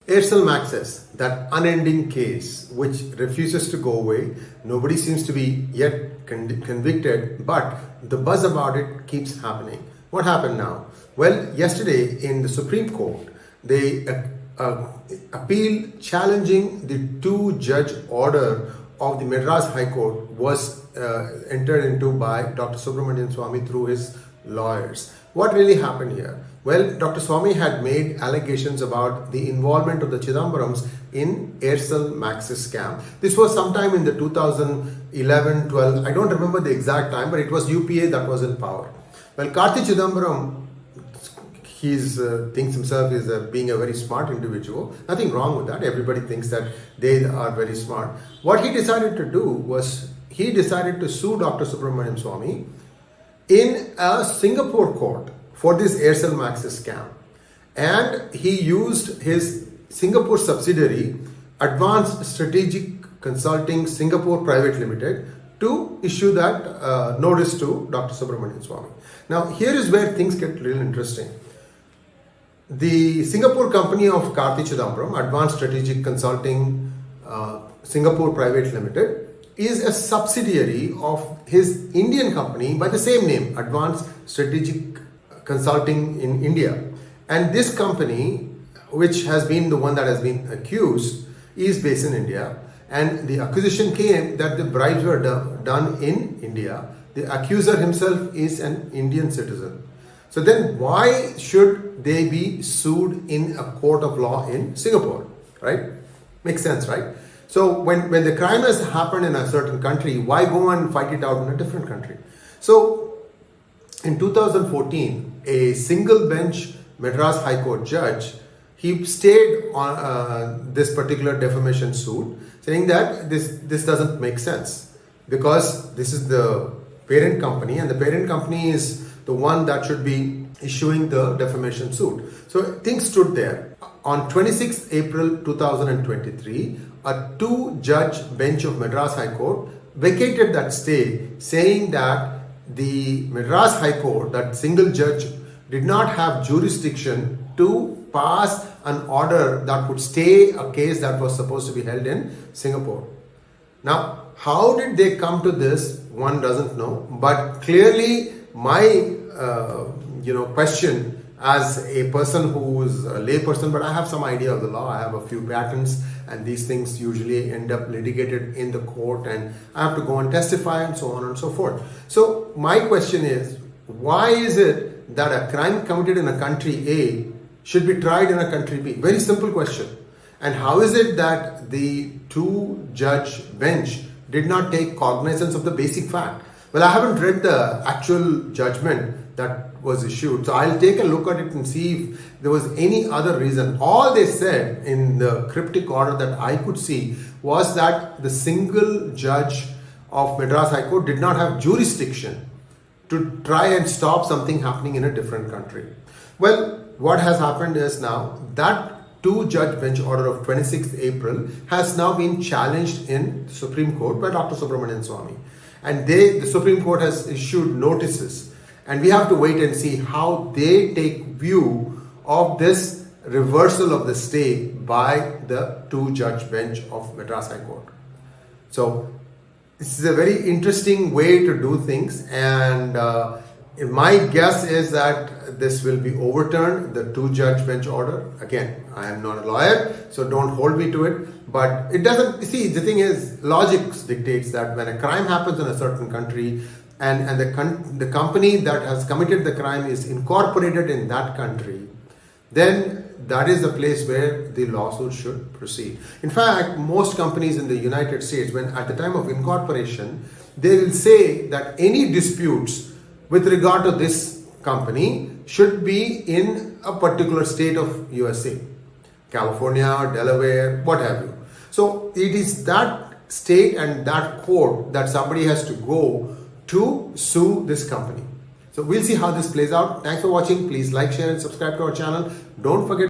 Aircel-Maxis, that unending case which refuses to go away. Nobody seems to be yet convicted, but the buzz about it keeps happening. What happened now? Well, yesterday in the Supreme Court, they appeal challenging the two-judge order of the Madras High Court was entered into by Dr. Subramanian Swamy through his lawyers. What really happened here? Well, Dr. Swamy had made allegations about the involvement of the Chidambarams in Aircel-Maxis scam. This was sometime in the 2011-12, I don't remember the exact time, but it was UPA that was in power. Well, Karti Chidambaram, he thinks himself as being a very smart individual. Nothing wrong with that. Everybody thinks that they are very smart. What he decided to do was he decided to sue Dr. Subramanian Swamy in a Singapore court for this Aircel-Maxis scam. And he used his Singapore subsidiary, Advanced Strategic Consulting Singapore Private Limited, to issue that notice to Dr. Subramanian Swamy. Now, here is where things get real interesting. The Singapore company of Karti Chidambaram, Advanced Strategic Consulting Singapore Private Limited, is a subsidiary of his Indian company by the same name, Advanced Strategic Consulting in India. And this company, which has been the one that has been accused, is based in India. And the accusation came that the bribes were done in India. The accuser himself is an Indian citizen. So then why should they be sued in a court of law in Singapore, right? Makes sense, right? So when the crime has happened in a certain country, why go and fight it out in a different country? So in 2014, a single bench Madras High Court judge, he stayed on this particular defamation suit, saying that this doesn't make sense because this is the parent company and the parent company is the one that should be issuing the defamation suit. So things stood there. On 26th April 2023, a two-judge bench of Madras High Court vacated that stay, saying that the Madras High Court, that single judge, did not have jurisdiction to pass an order that would stay a case that was supposed to be held in Singapore. Now, how did they come to this? One doesn't know, but clearly my question as a person who is a lay person, but I have some idea of the law. I have a few patents and these things usually end up litigated in the court and I have to go and testify and so on and so forth. So my question is, why is it that a crime committed in a country A should be tried in a country B? Very simple question. And how is it that the two-judge bench did not take cognizance of the basic fact? Well, I haven't read the actual judgment that was issued, so I'll take a look at it and see if there was any other reason. All they said in the cryptic order that I could see was that the single judge of Madras High Court did not have jurisdiction to try and stop something happening in a different country. Well, what has happened is now that two-judge bench order of 26th April has now been challenged in the Supreme Court by Dr. Subramanian Swamy. And the Supreme Court has issued notices. And we have to wait and see how they take view of this reversal of the stay by the two-judge bench of Madras High Court. So this is a very interesting way to do things, and my guess is that this will be overturned, the two-judge bench order. Again, I am not a lawyer, so don't hold me to it. But it doesn't, see, the thing is, logic dictates that when a crime happens in a certain country, and the company that has committed the crime is incorporated in that country, then that is the place where the lawsuit should proceed. In fact, most companies in the United States, when at the time of incorporation, they will say that any disputes with regard to this company should be in a particular state of USA, California, Delaware, what have you. So it is that state and that court that somebody has to go to sue this company. So we'll see how this plays out. Thanks for watching. Please like, share and subscribe to our channel. Don't forget